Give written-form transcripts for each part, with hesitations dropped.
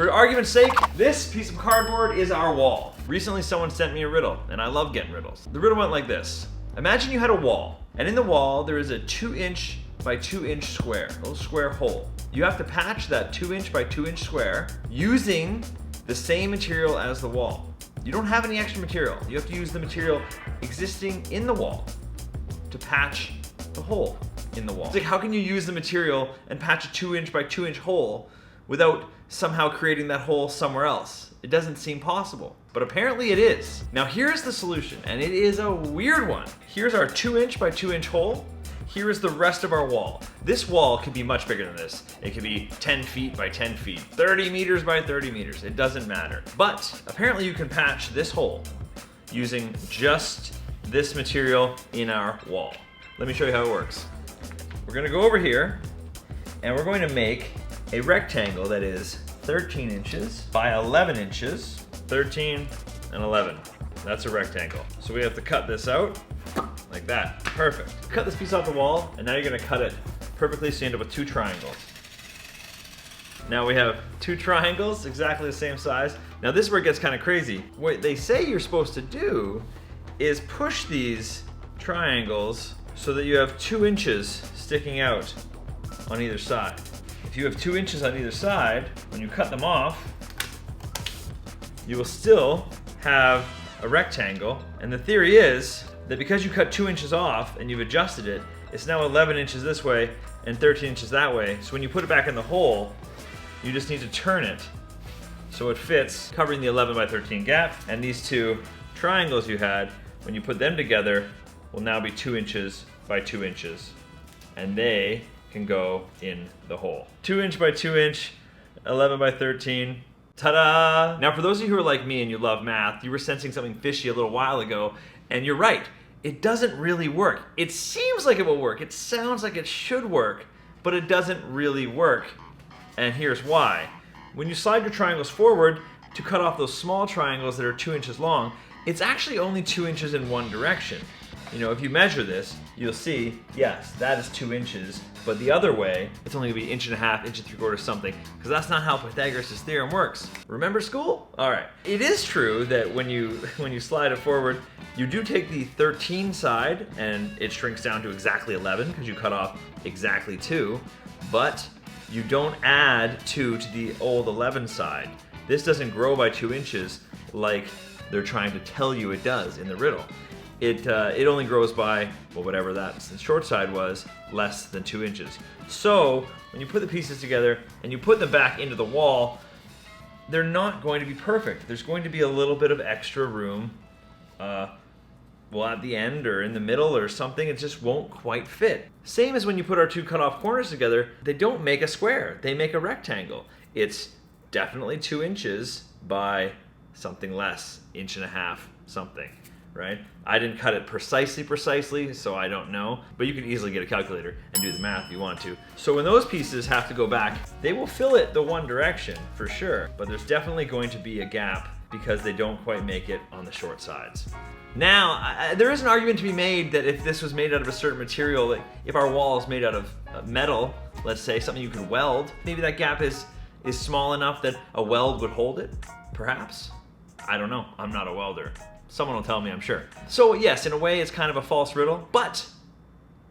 For argument's sake, this piece of cardboard is our wall. Recently someone sent me a riddle, and I love getting riddles. The riddle went like this. Imagine you had a wall, and in the wall there is a 2" by 2" square, a little square hole. You have to patch that 2" by 2" square using the same material as the wall. You don't have any extra material. You have to use the material existing in the wall to patch the hole in the wall. It's like, how can you use the material and patch a 2" by 2" hole without somehow creating that hole somewhere else? It doesn't seem possible, but apparently it is. Now here's the solution, and it is a weird one. Here's our 2" by 2" hole. Here is the rest of our wall. This wall could be much bigger than this. It could be 10 feet by 10 feet, 30 meters by 30 meters. It doesn't matter. But apparently you can patch this hole using just this material in our wall. Let me show you how it works. We're gonna go over here and we're going to make a rectangle that is 13 inches by 11 inches, 13 and 11. That's a rectangle. So we have to cut this out like that. Perfect. Cut this piece off the wall, and now you're gonna cut it perfectly so you end up with 2 triangles. Now we have 2 triangles, exactly the same size. Now this is where it gets kind of crazy. What they say you're supposed to do is push these triangles so that you have 2 inches sticking out on either side. If you have 2 inches on either side, when you cut them off, you will still have a rectangle. And the theory is that because you cut 2 inches off and you've adjusted it, it's now 11 inches this way and 13 inches that way. So when you put it back in the hole, you just need to turn it so it fits, covering the 11 by 13 gap. And these 2 triangles you had, when you put them together, will now be 2 inches by 2 inches. And they can go in the hole. 2" by 2", 11 by 13. Ta-da! Now for those of you who are like me and you love math, you were sensing something fishy a little while ago, and you're right. It doesn't really work. It seems like it will work. It sounds like it should work, but it doesn't really work. And here's why. When you slide your triangles forward to cut off those small triangles that are 2 inches long, it's actually only 2 inches in one direction. You know, if you measure this, you'll see, yes, that is 2 inches, but the other way, it's only gonna be 1.5 inches, 1 3/4 something, because that's not how Pythagoras' theorem works. Remember school? All right. It is true that when you slide it forward, you do take the 13 side and it shrinks down to exactly 11 because you cut off exactly 2, but you don't add 2 to the old 11 side. This doesn't grow by 2 inches like they're trying to tell you it does in the riddle. It only grows by, well, whatever that short side was, less than 2 inches. So when you put the pieces together and you put them back into the wall, they're not going to be perfect. There's going to be a little bit of extra room, well, at the end or in the middle or something. It just won't quite fit. Same as when you put our 2 cut off corners together, they don't make a square, they make a rectangle. It's definitely 2 inches by something less, 1.5 inches something. Right? I didn't cut it precisely, so I don't know, but you can easily get a calculator and do the math if you want to. So when those pieces have to go back, they will fill it the one direction for sure, but there's definitely going to be a gap because they don't quite make it on the short sides. Now, there is an argument to be made that if this was made out of a certain material, like if our wall is made out of metal, let's say, something you could weld, maybe that gap is small enough that a weld would hold it, perhaps? I don't know, I'm not a welder. Someone will tell me, I'm sure. So yes, in a way, it's kind of a false riddle, but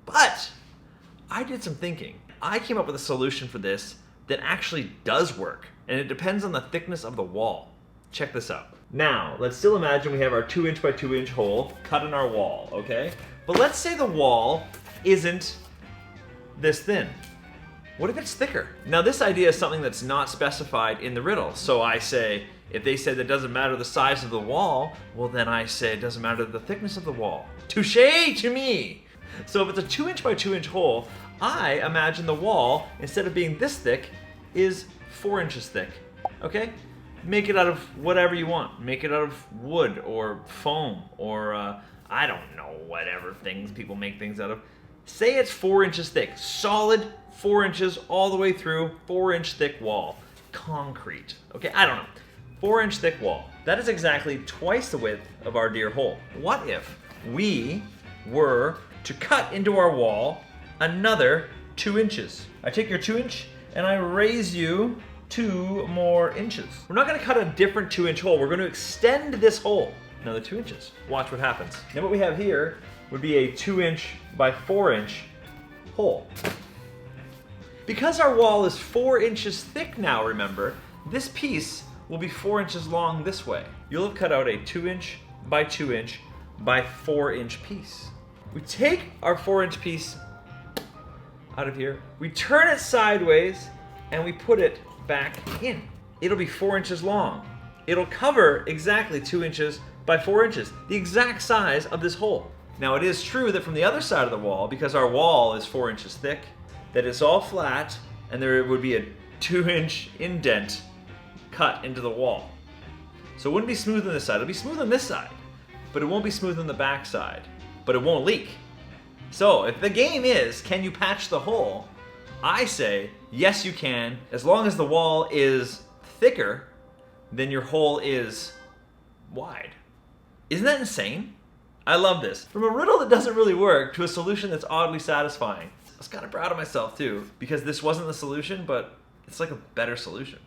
I did some thinking. I came up with a solution for this that actually does work, and it depends on the thickness of the wall. Check this out. Now, let's still imagine we have our 2" by 2" hole cut in our wall, okay? But let's say the wall isn't this thin. What if it's thicker? Now this idea is something that's not specified in the riddle. So I say, if they said that doesn't matter the size of the wall, well then I say it doesn't matter the thickness of the wall. Touché to me! So if it's a 2" by 2" hole, I imagine the wall, instead of being this thick, is 4 inches thick, okay? Make it out of whatever you want. Make it out of wood or foam or I don't know, whatever things people make things out of. Say it's 4 inches thick, solid 4 inches all the way through, 4-inch thick wall. Concrete, okay, I don't know. 4-inch thick wall. That is exactly twice the width of our dear hole. What if we were to cut into our wall another 2 inches? I take your 2 inch and I raise you 2 more inches. We're not gonna cut a different 2-inch hole. We're gonna extend this hole another 2 inches. Watch what happens. Now what we have here would be a 2-inch by 4-inch hole. Because our wall is 4 inches thick now, remember, this piece will be 4 inches long this way. You'll have cut out a 2-inch by 2-inch by 4-inch piece. We take our 4-inch piece out of here, we turn it sideways, and we put it back in. It'll be 4 inches long. It'll cover exactly 2 inches by 4 inches, the exact size of this hole. Now it is true that from the other side of the wall, because our wall is 4 inches thick, that it's all flat and there would be a 2-inch indent cut into the wall. So it wouldn't be smooth on this side, it'll be smooth on this side, but it won't be smooth on the back side, but it won't leak. So if the game is, can you patch the hole? I say, yes you can, as long as the wall is thicker than your hole is wide. Isn't that insane? I love this. From a riddle that doesn't really work to a solution that's oddly satisfying. I was kind of proud of myself too, because this wasn't the solution, but it's like a better solution.